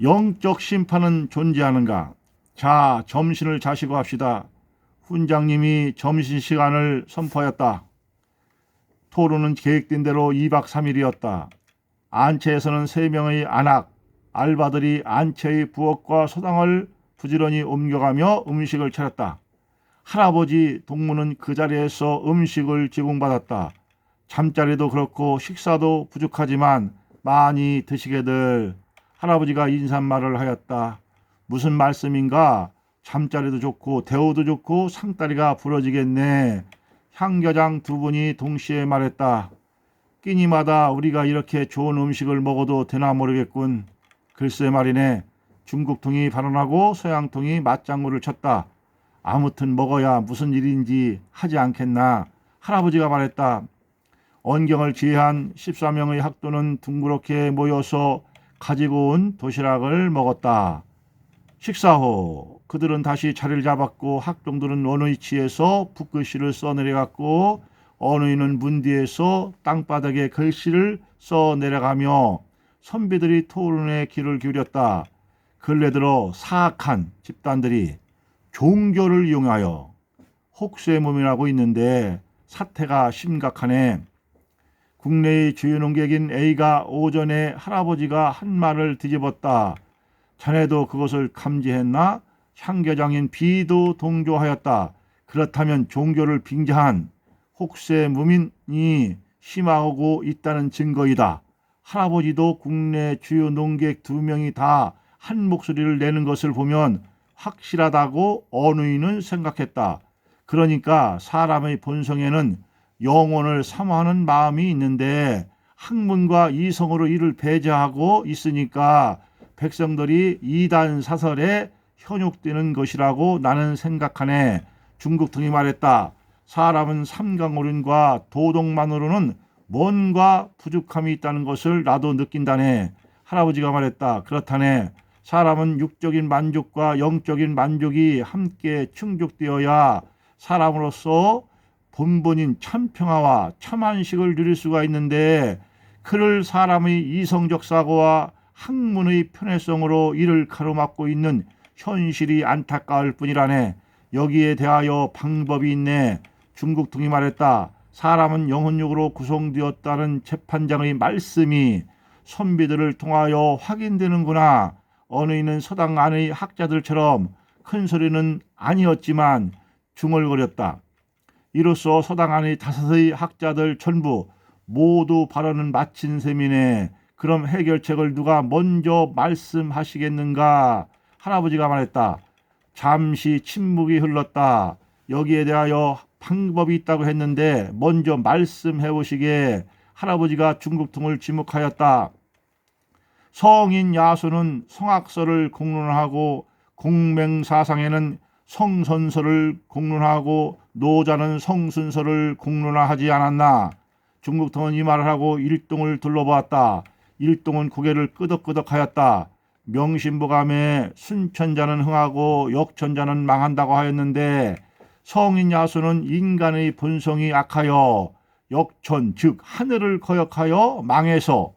영적 심판은 존재하는가? 자, 점심을 자시고 합시다. 훈장님이 점심시간을 선포하였다. 토론은 계획된 대로 2박 3일이었다. 안채에서는 3명의 안악, 알바들이 안채의 부엌과 소당을 부지런히 옮겨가며 음식을 차렸다. 할아버지 동무는 그 자리에서 음식을 제공받았다. 잠자리도 그렇고 식사도 부족하지만 많이 드시게들. 할아버지가 인사말을 하였다. 무슨 말씀인가? 잠자리도 좋고 대우도 좋고 상다리가 부러지겠네. 향교장 두 분이 동시에 말했다. 끼니마다 우리가 이렇게 좋은 음식을 먹어도 되나 모르겠군. 글쎄 말이네. 중국통이 발언하고 서양통이 맞장구를 쳤다. 아무튼 먹어야 무슨 일인지 하지 않겠나. 할아버지가 말했다. 언경을 제한 14명의 학도는 둥그렇게 모여서 가지고 온 도시락을 먹었다. 식사 후 그들은 다시 자리를 잡았고 학동들은 어느 위치에서 붓글씨를 써내려갔고 어느 이는 문 뒤에서 땅바닥에 글씨를 써내려가며 선비들이 토론에 귀를 기울였다. 근래 들어 사악한 집단들이 종교를 이용하여 혹세무민하고 있는데 사태가 심각하네. 국내의 주요 농객인 A가 오전에 할아버지가 한 말을 뒤집었다. 자네도 그것을 감지했나? 향교장인 B도 동조하였다. 그렇다면 종교를 빙자한 혹세무민이 심화하고 있다는 증거이다. 할아버지도 국내 주요 농객 2명이 다 한 목소리를 내는 것을 보면 확실하다고 어누이는 생각했다. 그러니까 사람의 본성에는 영혼을 사모하는 마음이 있는데 학문과 이성으로 이를 배제하고 있으니까 백성들이 이단 사설에 현혹되는 것이라고 나는 생각하네. 중국통이 말했다. 사람은 삼강오륜과 도덕만으로는 뭔가 부족함이 있다는 것을 나도 느낀다네. 할아버지가 말했다. 그렇다네. 사람은 육적인 만족과 영적인 만족이 함께 충족되어야 사람으로서 본본인 참평화와 참안식을 누릴 수가 있는데 그를 사람의 이성적 사고와 학문의 편애성으로 이를 가로막고 있는 현실이 안타까울 뿐이라네. 여기에 대하여 방법이 있네. 중국통이 말했다. 사람은 영혼력으로 구성되었다는 재판장의 말씀이 선비들을 통하여 확인되는구나. 어느 이는 서당 안의 학자들처럼 큰 소리는 아니었지만 중얼거렸다. 이로써 서당 안의 5의 학자들 전부 모두 발언은 마친 셈이네. 그럼 해결책을 누가 먼저 말씀하시겠는가? 할아버지가 말했다. 잠시 침묵이 흘렀다. 여기에 대하여 방법이 있다고 했는데 먼저 말씀해 보시게. 할아버지가 중국통을 지목하였다. 성인 야수는 성악설을 공론하고 공맹사상에는 성선설을 공론하고 노자는 성순설을 공론하지 않았나. 중국통은 이 말을 하고 일동을 둘러보았다. 일동은 고개를 끄덕끄덕하였다. 명심보감에 순천자는 흥하고 역천자는 망한다고 하였는데 성인 야수는 인간의 본성이 악하여 역천 즉 하늘을 거역하여 망해서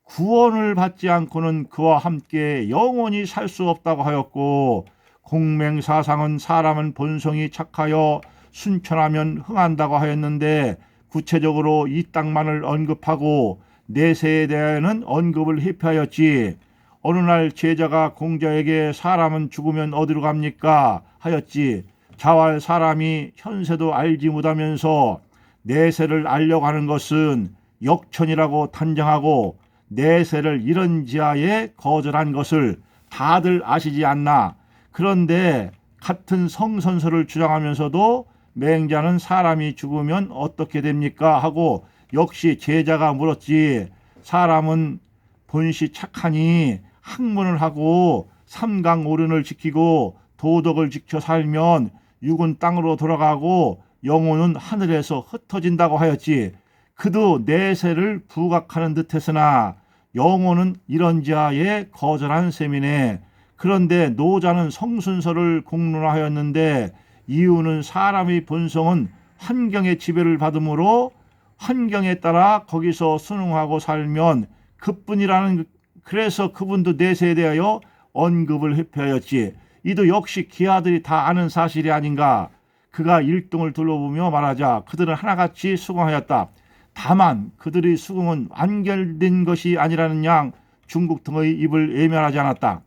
구원을 받지 않고는 그와 함께 영원히 살 수 없다고 하였고 공맹사상은 사람은 본성이 착하여 순천하면 흥한다고 하였는데 구체적으로 이 땅만을 언급하고 내세에 대하여는 언급을 회피하였지. 어느 날 제자가 공자에게 사람은 죽으면 어디로 갑니까? 하였지. 자활 사람이 현세도 알지 못하면서 내세를 알려고 하는 것은 역천이라고 단정하고 내세를 이런 지하에 거절한 것을 다들 아시지 않나. 그런데 같은 성선설을 주장하면서도 맹자는 사람이 죽으면 어떻게 됩니까? 하고 역시 제자가 물었지. 사람은 본시 착하니 학문을 하고 삼강오륜을 지키고 도덕을 지켜 살면 육은 땅으로 돌아가고 영혼은 하늘에서 흩어진다고 하였지. 그도 내세를 부각하는 듯했으나 영혼은 이런 지하에 거절한 셈이네. 그런데 노자는 성순설을 공론하였는데 이유는 사람의 본성은 환경의 지배를 받으므로 환경에 따라 거기서 순응하고 살면 그뿐이라는 그래서 그분도 내세에 대하여 언급을 회피하였지. 이도 역시 기하들이 다 아는 사실이 아닌가. 그가 일동을 둘러보며 말하자 그들은 하나같이 수긍하였다. 다만 그들의 수긍은 완결된 것이 아니라는 양 중국 등의 입을 외면하지 않았다.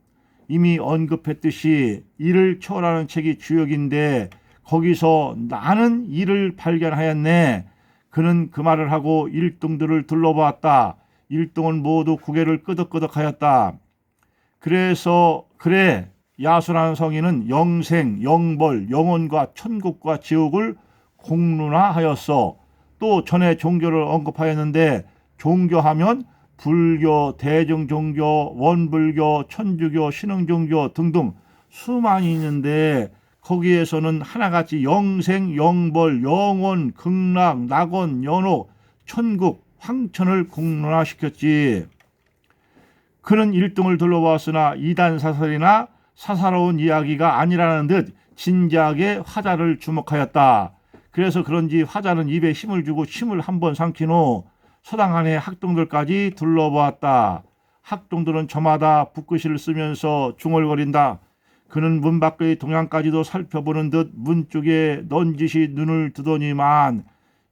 이미 언급했듯이 이를 초월하는 책이 주역인데 거기서 나는 이를 발견하였네. 그는 그 말을 하고 일동들을 둘러보았다. 일동은 모두 고개를 끄덕끄덕하였다. 그래서 그래 야수라는 성인은 영생, 영벌, 영혼과 천국과 지옥을 공론화하였어. 또 전에 종교를 언급하였는데 종교하면 불교, 대정종교, 원불교, 천주교, 신흥종교 등등 수많이 있는데 거기에서는 하나같이 영생, 영벌, 영원, 극락, 낙원, 연옥, 천국, 황천을 공론화시켰지. 그는 일등을 둘러보았으나 이단 사설이나 사사로운 이야기가 아니라는 듯 진지하게 화자를 주목하였다. 그래서 그런지 화자는 입에 힘을 주고 침을 한번 삼킨 후 서당 안에 학동들까지 둘러보았다. 학동들은 저마다 붓글씨를 쓰면서 중얼거린다. 그는 문 밖의 동향까지도 살펴보는 듯 문 쪽에 넌지시 눈을 두더니만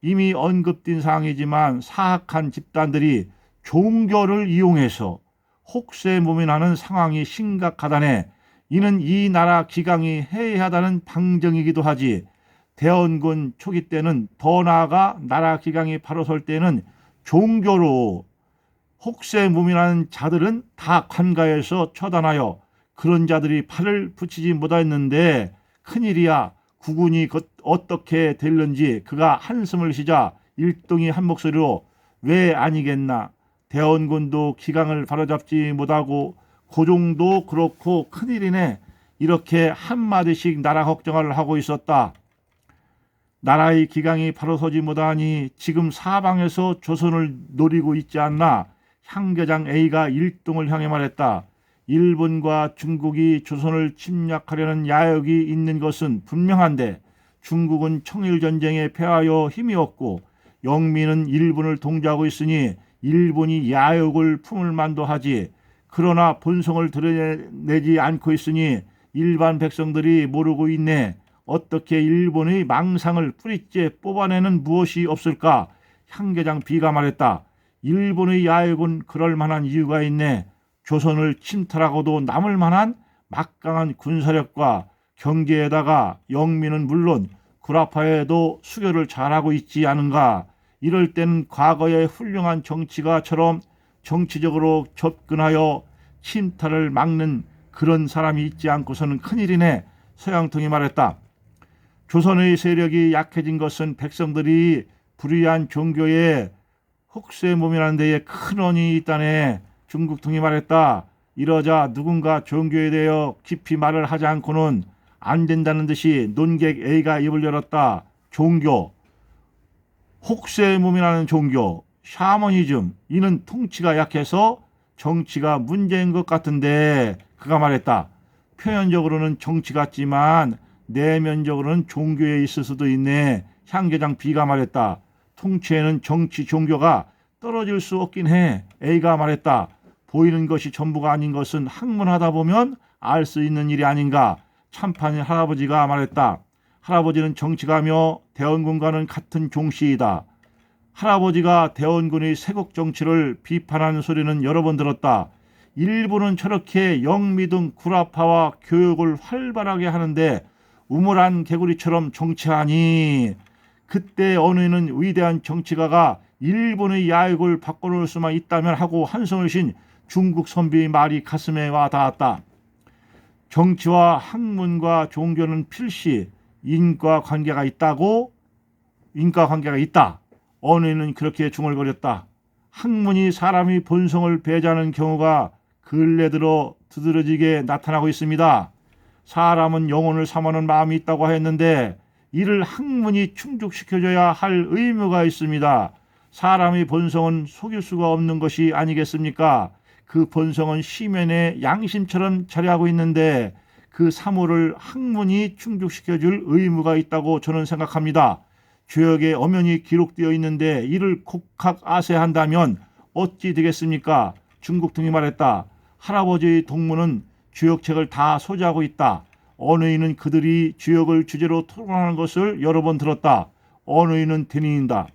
이미 언급된 사항이지만 사악한 집단들이 종교를 이용해서 혹세무민하는 상황이 심각하다네. 이는 이 나라 기강이 해이하다는 방정이기도 하지. 대원군 초기 때는 더 나아가 나라 기강이 바로 설 때는 종교로 혹세무민하는 자들은 다 관가에서 처단하여 그런 자들이 팔을 붙이지 못하였는데 큰일이야. 국군이 어떻게 될는지 그가 한숨을 쉬자 일동이 한 목소리로 왜 아니겠나. 대원군도 기강을 바로잡지 못하고 고종도 그렇고 큰일이네. 이렇게 한마디씩 나라 걱정을 하고 있었다. 나라의 기강이 바로 서지 못하니 지금 사방에서 조선을 노리고 있지 않나. 향교장 A가 일동을 향해 말했다. 일본과 중국이 조선을 침략하려는 야욕이 있는 것은 분명한데 중국은 청일전쟁에 패하여 힘이 없고 영민은 일본을 동조하고 있으니 일본이 야욕을 품을 만도 하지. 그러나 본성을 드러내지 않고 있으니 일반 백성들이 모르고 있네. 어떻게 일본의 망상을 뿌리째 뽑아내는 무엇이 없을까? 향계장 B가 말했다. 일본의 야욕은 그럴 만한 이유가 있네. 조선을 침탈하고도 남을 만한 막강한 군사력과 경제에다가 영민은 물론 구라파에도 수교를 잘하고 있지 않은가. 이럴 때는 과거의 훌륭한 정치가처럼 정치적으로 접근하여 침탈을 막는 그런 사람이 있지 않고서는 큰일이네. 서양통이 말했다. 조선의 세력이 약해진 것은 백성들이 불의한 종교에 혹세무민하는 데에 큰 원인이 있다네. 중국통이 말했다. 이러자 누군가 종교에 대하여 깊이 말을 하지 않고는 안 된다는 듯이 논객 A가 입을 열었다. 종교, 혹세무민하는 종교, 샤머니즘, 이는 통치가 약해서 정치가 문제인 것 같은데. 그가 말했다. 표면적으로는 정치 같지만 내면적으로는 종교에 있을 수도 있네. 향계장 B가 말했다. 통치에는 정치, 종교가 떨어질 수 없긴 해. A가 말했다. 보이는 것이 전부가 아닌 것은 학문하다 보면 알 수 있는 일이 아닌가. 참판인 할아버지가 말했다. 할아버지는 정치가며 대원군과는 같은 종씨이다. 할아버지가 대원군의 세국 정치를 비판하는 소리는 여러 번 들었다. 일본은 저렇게 영미 등 구라파와 교육을 활발하게 하는데 우물한 개구리처럼 정치하니. 그때 어느 이는 위대한 정치가가 일본의 야욕을 바꿔놓을 수만 있다면 하고 한숨을 쉰 중국 선비의 말이 가슴에 와 닿았다. 정치와 학문과 종교는 필시 인과관계가 있다고. 인과관계가 있다. 어느 이는 그렇게 중얼거렸다. 학문이 사람의 본성을 배제하는 경우가 근래 들어 두드러지게 나타나고 있습니다. 사람은 영혼을 삼하는 마음이 있다고 했는데 이를 학문이 충족시켜줘야 할 의무가 있습니다. 사람의 본성은 속일 수가 없는 것이 아니겠습니까? 그 본성은 시면에 양심처럼 자리하고 있는데 그 사물을 학문이 충족시켜줄 의무가 있다고 저는 생각합니다. 죄역에 엄연히 기록되어 있는데 이를 곡학 아세한다면 어찌 되겠습니까? 중국 등이 말했다. 할아버지의 동무는 주역책을 다 소지하고 있다. 어느 이는 그들이 주역을 주제로 토론하는 것을 여러 번 들었다. 어느 이는 대리인다.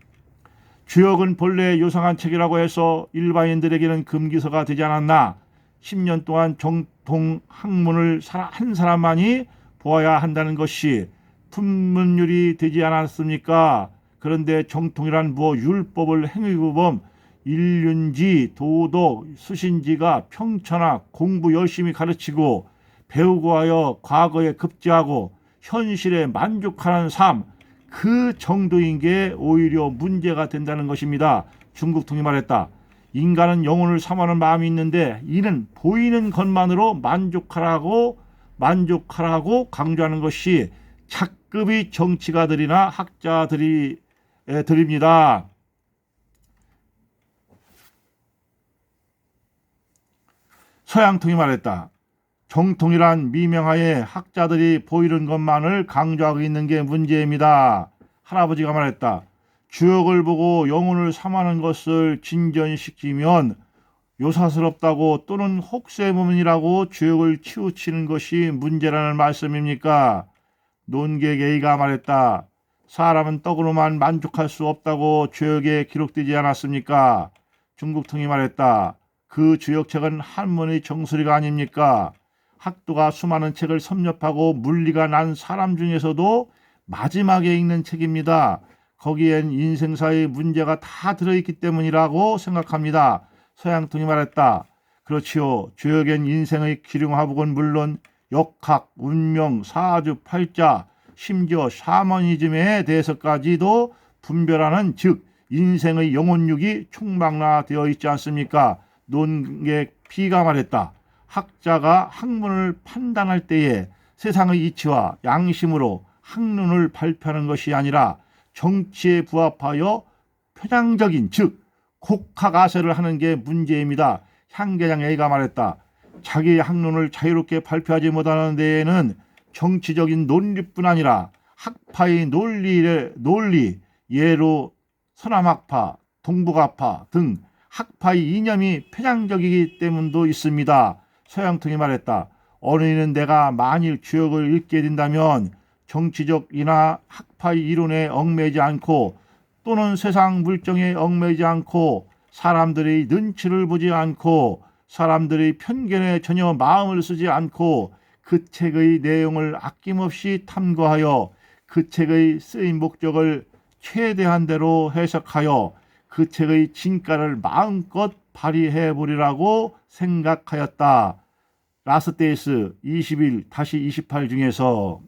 주역은 본래 요상한 책이라고 해서 일반인들에게는 금기서가 되지 않았나. 10년 동안 정통 학문을 한 사람만이 보아야 한다는 것이 품문율이 되지 않았습니까? 그런데 정통이란 율법을 행위구범, 일륜지, 도덕, 수신지가 평천하 공부 열심히 가르치고 배우고 하여 과거에 급제하고 현실에 만족하는 삶, 그 정도인 게 오히려 문제가 된다는 것입니다. 중국 통이 말했다. 인간은 영혼을 삼하는 마음이 있는데 이는 보이는 것만으로 만족하라고 강조하는 것이 작급의 정치가들이나 학자들이 드립니다. 서양통이 말했다. 정통이란 미명하에 학자들이 보이는 것만을 강조하고 있는 게 문제입니다. 할아버지가 말했다. 주역을 보고 영혼을 삼하는 것을 진전시키면 요사스럽다고 또는 혹세무민이라고 주역을 치우치는 것이 문제라는 말씀입니까? 논객 A가 말했다. 사람은 떡으로만 만족할 수 없다고 주역에 기록되지 않았습니까? 중국통이 말했다. 그 주역책은 한문의 정수리가 아닙니까? 학도가 수많은 책을 섭렵하고 물리가 난 사람 중에서도 마지막에 읽는 책입니다. 거기엔 인생사의 문제가 다 들어있기 때문이라고 생각합니다. 서양통이 말했다. 그렇지요. 주역엔 인생의 기륭화복은 물론 역학, 운명, 사주, 팔자, 심지어 샤머니즘에 대해서까지도 분별하는 즉 인생의 영혼육이 총망라되어 있지 않습니까? 논객 B가 말했다. 학자가 학문을 판단할 때에 세상의 이치와 양심으로 학론을 발표하는 것이 아니라 정치에 부합하여 편향적인 즉 곡학아세를 하는 게 문제입니다. 향계장 A가 말했다. 자기의 학론을 자유롭게 발표하지 못하는 데에는 정치적인 논리뿐 아니라 학파의 논리 예로 서남학파, 동북학파 등 학파의 이념이 편향적이기 때문도 있습니다. 서양통이 말했다. 어느 이는 내가 만일 주역을 읽게 된다면 정치적이나 학파의 이론에 얽매이지 않고 또는 세상 물정에 얽매이지 않고 사람들의 눈치를 보지 않고 사람들의 편견에 전혀 마음을 쓰지 않고 그 책의 내용을 아낌없이 탐구하여 그 책의 쓰임 목적을 최대한 대로 해석하여 그 책의 진가를 마음껏 발휘해 보리라고 생각하였다. 라스테이스 21-28 중에서